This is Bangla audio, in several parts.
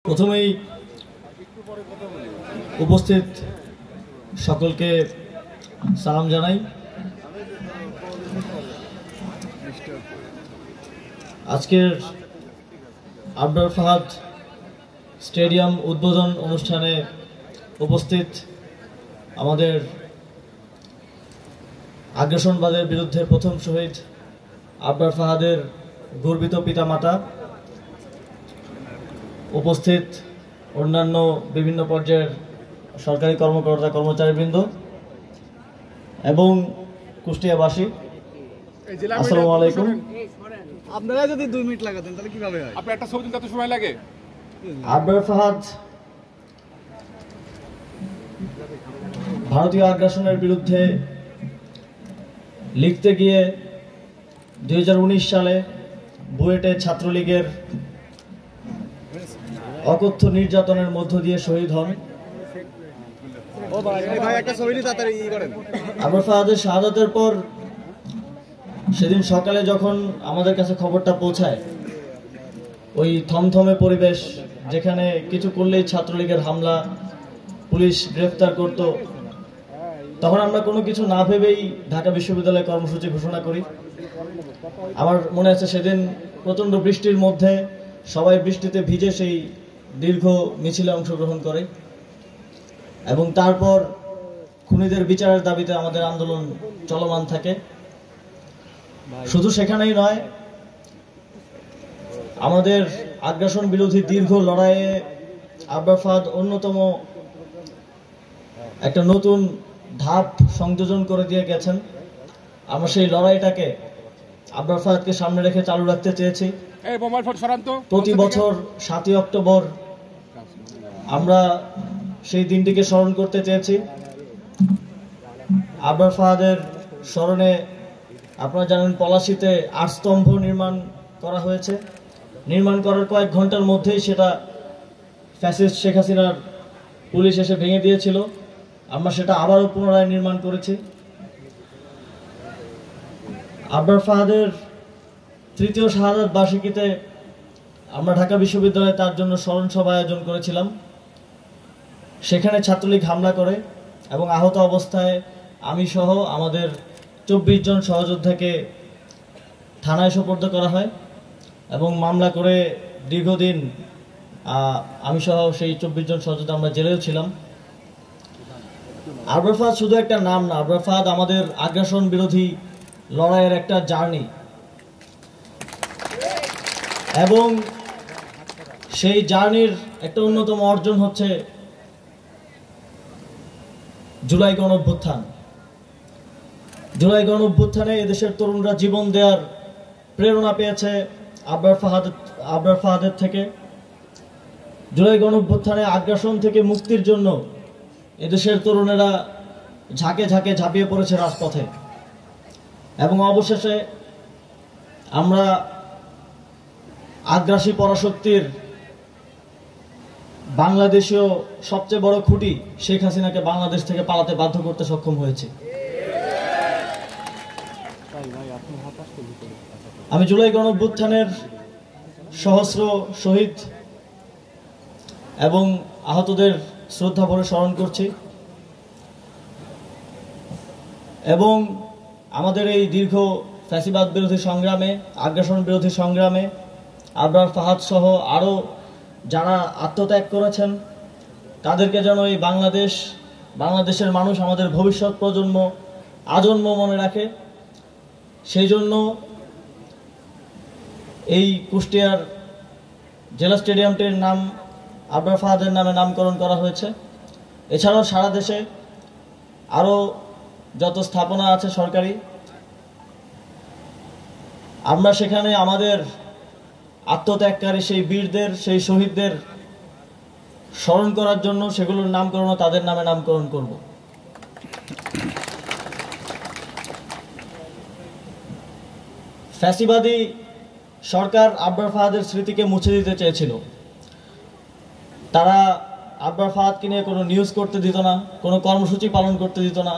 প্রথমেই উপস্থিত সকলকে সালাম জানাই। আজকের আবরার ফাহাদ স্টেডিয়াম উদ্বোধন অনুষ্ঠানে উপস্থিত আমাদের আগ্রাসনবাদের বিরুদ্ধে প্রথম শহীদ আবরার ফাহাদের গর্বিত পিতামাতা, উপস্থিত অন্যান্য বিভিন্ন পর্যায়ের সরকারি কর্মকর্তা কর্মচারীবৃন্দ এবং কুষ্টিয়াবাসী, আসসালামু আলাইকুম। আপনারা যদি 2 মিনিট লাগাতেন তাহলে কিভাবে হয়? আপনি একটা ছবি দিতে কত সময় লাগে? আবরার ফাহাদ ভারতীয় আগ্রাসনের বিরুদ্ধে লিখতে গিয়ে 2019 সালে বুয়েটে ছাত্রলীগের অকথ্য নির্যাতনের মধ্য দিয়ে শহীদ হন। আবরার ফাহাদের শাহাদাতের পর সেদিন সকালে যখন আমাদের কাছে খবরটা পৌঁছায়, ওই থমথমে পরিবেশ, যেখানে কিছু করলেই ছাত্রলীগের হামলা, পুলিশ গ্রেফতার করত, তখন আমরা কোনো কিছু না ভেবেই ঢাকা বিশ্ববিদ্যালয়ে কর্মসূচি ঘোষণা করি। আমার মনে আছে সেদিন প্রচণ্ড বৃষ্টির মধ্যে সবাই বৃষ্টিতে ভিজে সেই দীর্ঘ মিছিলে অংশগ্রহণ করে এবং তারপর খুনিদের বিচারের দাবিতে আমাদের আন্দোলন চলমান থাকে। শুধু সেখানেই নয়, আমাদের আগ্রাসন বিরোধী দীর্ঘ লড়াইয়ে আবরার ফাহাদ অন্যতম একটা নতুন ধাপ সংযোজন করে দিয়ে গেছেন। আমরা সেই লড়াইটাকে আবরার ফাহাদকে সামনে রেখে চালু রাখতে চেয়েছি। প্রতি বছর 7ই অক্টোবর আমরা সেই দিনটিকে স্মরণ করতে চেয়েছি। আবরার ফাহাদের স্মরণে আপনারা জানেন পলাশীতে 8 স্তম্ভ নির্মাণ করা হয়েছে। নির্মাণ করার কয়েক ঘন্টার মধ্যেই সেটা ফ্যাসিস্ট শেখ হাসিনার পুলিশ এসে ভেঙে দিয়েছিল। আমরা সেটা আবারও পুনরায় নির্মাণ করেছি। আবরার ফাহাদের 3য় শাহাদাত বার্ষিকীতে আমরা ঢাকা বিশ্ববিদ্যালয়ে তার জন্য স্মরণ সভা আয়োজন করেছিলাম। সেখানে ছাত্রলীগ হামলা করে এবং আহত অবস্থায় আমি সহ আমাদের 24 জন সহযোদ্ধাকে থানায় সোপর্দ করা হয় এবং মামলা করে দীর্ঘদিন আমি সহ সেই 24 জন সহযোদ্ধা আমরা জেলেও ছিলাম। আবরার ফাহাদ শুধু একটা নাম না, আবরার ফাহাদ আমাদের আগ্রাসন বিরোধী লড়াইয়ের একটা জার্নি এবং সেই জার্নির একটা অন্যতম অর্জন হচ্ছে জুলাই গণঅভ্যুত্থান। জুলাই গণঅভ্যুত্থানে এদেশের তরুণরা জীবন দেওয়ার প্রেরণা পেয়েছে আবরার ফাহাদের থেকে। জুলাই গণঅভ্যুত্থানে আগ্রাসন থেকে মুক্তির জন্য এদেশের তরুণেরা ঝাঁকে ঝাঁকে ঝাঁপিয়ে পড়েছে রাজপথে এবং অবশেষে আমরা আগ্রাসী পরাশক্তির বাংলাদেশীয় সবচেয়ে বড় খুঁটি শেখ হাসিনাকে বাংলাদেশ থেকে পালাতে বাধ্য করতে সক্ষম হয়েছে। আমি জুলাই গণঅভ্যুত্থানের সহস্র শহীদ এবং আহতদের শ্রদ্ধা ভরে স্মরণ করছি এবং আমাদের এই দীর্ঘ ফ্যাসিবাদ বিরোধী সংগ্রামে, আগ্রাসন বিরোধী সংগ্রামে আবরার ফাহাদ সহ আরও যারা আত্মত্যাগ করেছেন তাদেরকে যেন এই বাংলাদেশের মানুষ, আমাদের ভবিষ্যৎ প্রজন্ম আজন্ম মনে রাখে। সেই জন্য এই কুষ্টিয়ার জেলা স্টেডিয়ামটির নাম আবরার ফাহাদের নামে নামকরণ করা হয়েছে। এছাড়াও সারা দেশে আরও যত স্থাপনা আছে সরকারি, আমরা সেখানে আমাদের আত্মত্যাগকারী সেই বীরদের, সেই শহীদদের স্মরণ করার জন্য সেগুলোর নামকরণ তাদের নামে নামকরণ করব। ফ্যাসিবাদী সরকার আবরার ফাহাদের স্মৃতিকে মুছে দিতে চেয়েছিল। তারা আবরার ফাহাদকে নিয়ে কোনো নিউজ করতে দিত না, কোনো কর্মসূচি পালন করতে দিত না।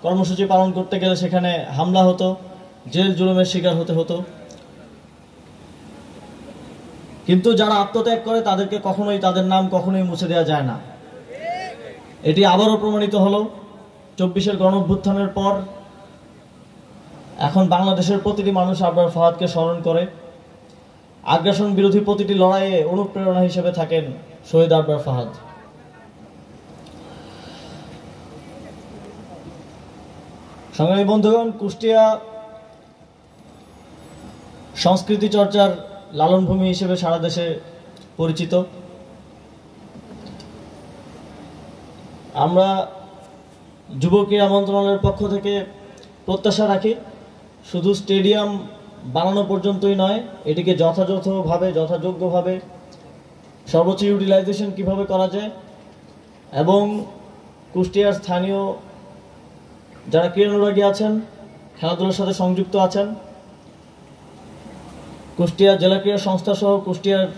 কর্মসূচি পালন করতে গেলে সেখানে হামলা হতো, জেল জুলুমের শিকার হতে হতো। কিন্তু যারা আত্মত্যাগ করে তাদেরকে কখনোই তাদের নাম কখনোই মুছে দেওয়া যায় না। এটি আবারও প্রমাণিত হলো 24-এর গণঅভ্যুত্থানের পর। এখন বাংলাদেশের প্রতিটি মানুষ আবরার ফাহাদকে স্মরণ করে। আগ্রাসন বিরোধী প্রতিটি লড়াইয়ে অনুপ্রেরণা হিসেবে থাকেন শহীদ আবরার ফাহাদ। সংগ্রামী বন্ধুগণ, কুষ্টিয়া সংস্কৃতি চর্চার লালনভূমি হিসেবে সারা দেশে পরিচিত। আমরা যুব ক্রীড়া মন্ত্রণালয়ের পক্ষ থেকে প্রত্যাশা রাখি শুধু স্টেডিয়াম বানানো পর্যন্তই নয়, এটিকে যথাযথভাবে যথাযোগ্যভাবে সর্বোচ্চ ইউটিলাইজেশন কিভাবে করা যায় এবং কুষ্টিয়ার স্থানীয় যারা ক্রীড়ানুরাগী আছেন, খেলাধুলার সাথে সংযুক্ত আছেন, কুষ্টিয়া জেলা ক্রীড়া সংস্থা সহ কুষ্টিয়ার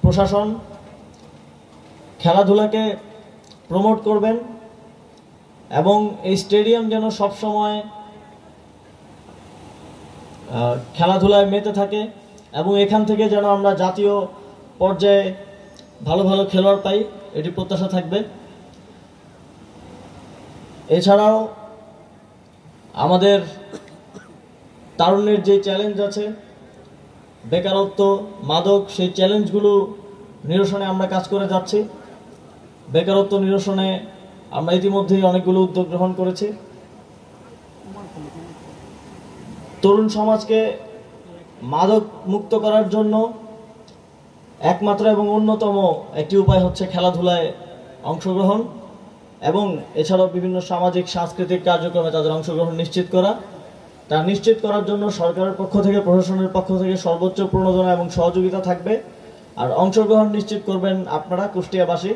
প্রশাসন খেলাধুলাকে প্রমোট করবেন এবং এই স্টেডিয়াম যেন সবসময় খেলাধুলায় মেতে থাকে এবং এখান থেকে যেন আমরা জাতীয় পর্যায়ে ভালো ভালো খেলোয়াড় পাই, এটি প্রত্যাশা থাকবে। এছাড়াও আমাদের তারুণ্যের যে চ্যালেঞ্জ আছে, বেকারত্ব, মাদক, সেই চ্যালেঞ্জগুলো নিরসনে আমরা কাজ করে যাচ্ছি। বেকারত্ব নিরসনে আমরা ইতিমধ্যেই অনেকগুলো উদ্যোগ গ্রহণ করেছি। তরুণ সমাজকে মাদক মুক্ত করার জন্য একমাত্র এবং অন্যতম একটি উপায় হচ্ছে খেলাধুলায় অংশগ্রহণ এবং এছাড়াও বিভিন্ন সামাজিক সাংস্কৃতিক কার্যক্রমে তাদের অংশগ্রহণ নিশ্চিত করা। তা নিশ্চিত করার জন্য সরকারের পক্ষ থেকে, প্রশাসনের পক্ষ থেকে সর্বোচ্চ প্রণোদনা এবং সহযোগিতা থাকবে। আর অংশগ্রহণ নিশ্চিত করবেন আপনারা কুষ্টিয়াবাসী।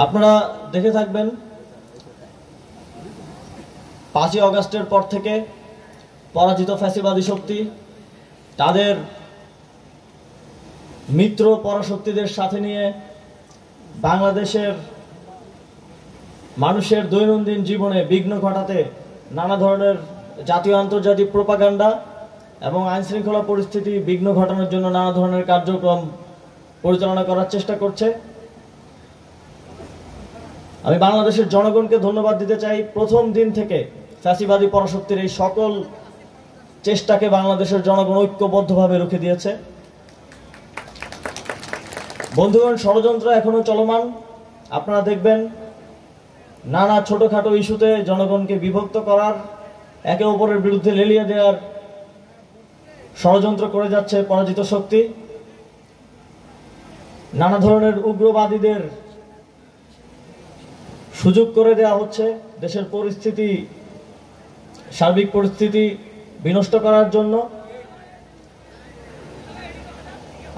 আপনারা দেখে থাকবেন 5ই অগাস্টের পর থেকে পরাজিত ফ্যাসিবাদী শক্তি তাদের মিত্র পরাশক্তিদের সাথে নিয়ে বাংলাদেশের মানুষের দৈনন্দিন জীবনে বিঘ্ন ঘটাতে নানা ধরনের জাতীয় আন্তর্জাতিক প্রোপাগান্ডা এবং আইনশৃঙ্খলা পরিস্থিতি বিঘ্ন ঘটানোর জন্য নানা ধরনের কার্যক্রম পরিচালনা করার চেষ্টা করছে। আমি বাংলাদেশের জনগণকে ধন্যবাদ দিতে চাই। প্রথম দিন থেকে ফ্যাসিবাদী পরাশক্তির এই সকল চেষ্টাকে বাংলাদেশের জনগণ ঐক্যবদ্ধভাবে রুখে দিয়েছে। বন্ধুগণ, ষড়যন্ত্র এখনো চলমান। আপনারা দেখবেন নানা ছোটখাটো ইস্যুতে জনগণকে বিভক্ত করার, একে অপরের বিরুদ্ধে লেলিয়ে দেওয়ার ষড়যন্ত্র করে যাচ্ছে পরাজিত শক্তি। নানা ধরনের উগ্রবাদীদের সুযোগ করে দেওয়া হচ্ছে দেশের পরিস্থিতি, সার্বিক পরিস্থিতি বিনষ্ট করার জন্য।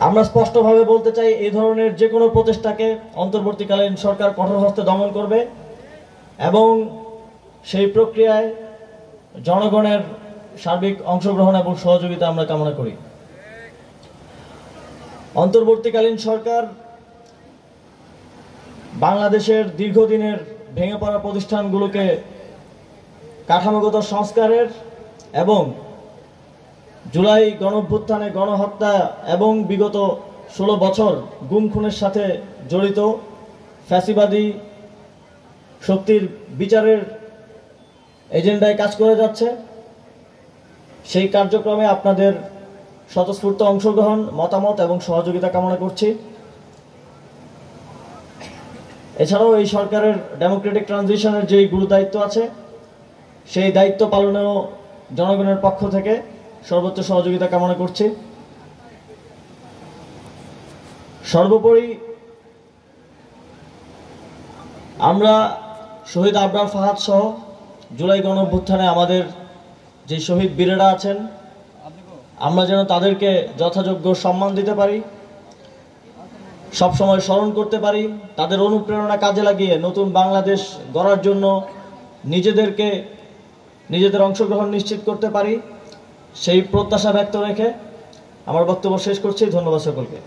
আমরা স্পষ্টভাবে বলতে চাই, এই ধরনের যে কোনো প্রচেষ্টাকে অন্তর্বর্তীকালীন সরকার কঠোর হস্তে দমন করবে এবং সেই প্রক্রিয়ায় জনগণের সার্বিক অংশগ্রহণ এবং সহযোগিতা আমরা কামনা করি। অন্তর্বর্তীকালীন সরকার বাংলাদেশের দীর্ঘদিনের ভেঙে পড়া প্রতিষ্ঠানগুলোকে কাঠামোগত সংস্কারের এবং জুলাই গণঅভ্যুত্থানে গণহত্যা এবং বিগত 16 বছর গুম খুনের সাথে জড়িত ফ্যাসিবাদী শক্তির বিচারের এজেন্ডায় কাজ করে যাচ্ছে। সেই কার্যক্রমে আপনাদের স্বতঃস্ফূর্ত অংশগ্রহণ, মতামত এবং সহযোগিতা কামনা করছি। এছাড়াও এই সরকারের ডেমোক্রেটিক ট্রানজিশনের যেই গুরুদায়িত্ব আছে, সেই দায়িত্ব পালনেও জনগণের পক্ষ থেকে সর্বোচ্চ সহযোগিতা কামনা করছি। সর্বোপরি আমরা শহীদ আবরার ফাহাদ সহ জুলাই গণঅভ্যুত্থানে আমাদের যে শহীদ বীরেরা আছেন, আমরা যেন তাদেরকে যথাযোগ্য সম্মান দিতে পারি, সবসময় স্মরণ করতে পারি, তাদের অনুপ্রেরণা কাজে লাগিয়ে নতুন বাংলাদেশ গড়ার জন্য নিজেদের অংশগ্রহণ নিশ্চিত করতে পারি, সেই প্রত্যাশা ব্যক্ত রেখে আমার বক্তব্য শেষ করছি। ধন্যবাদ সকলকে।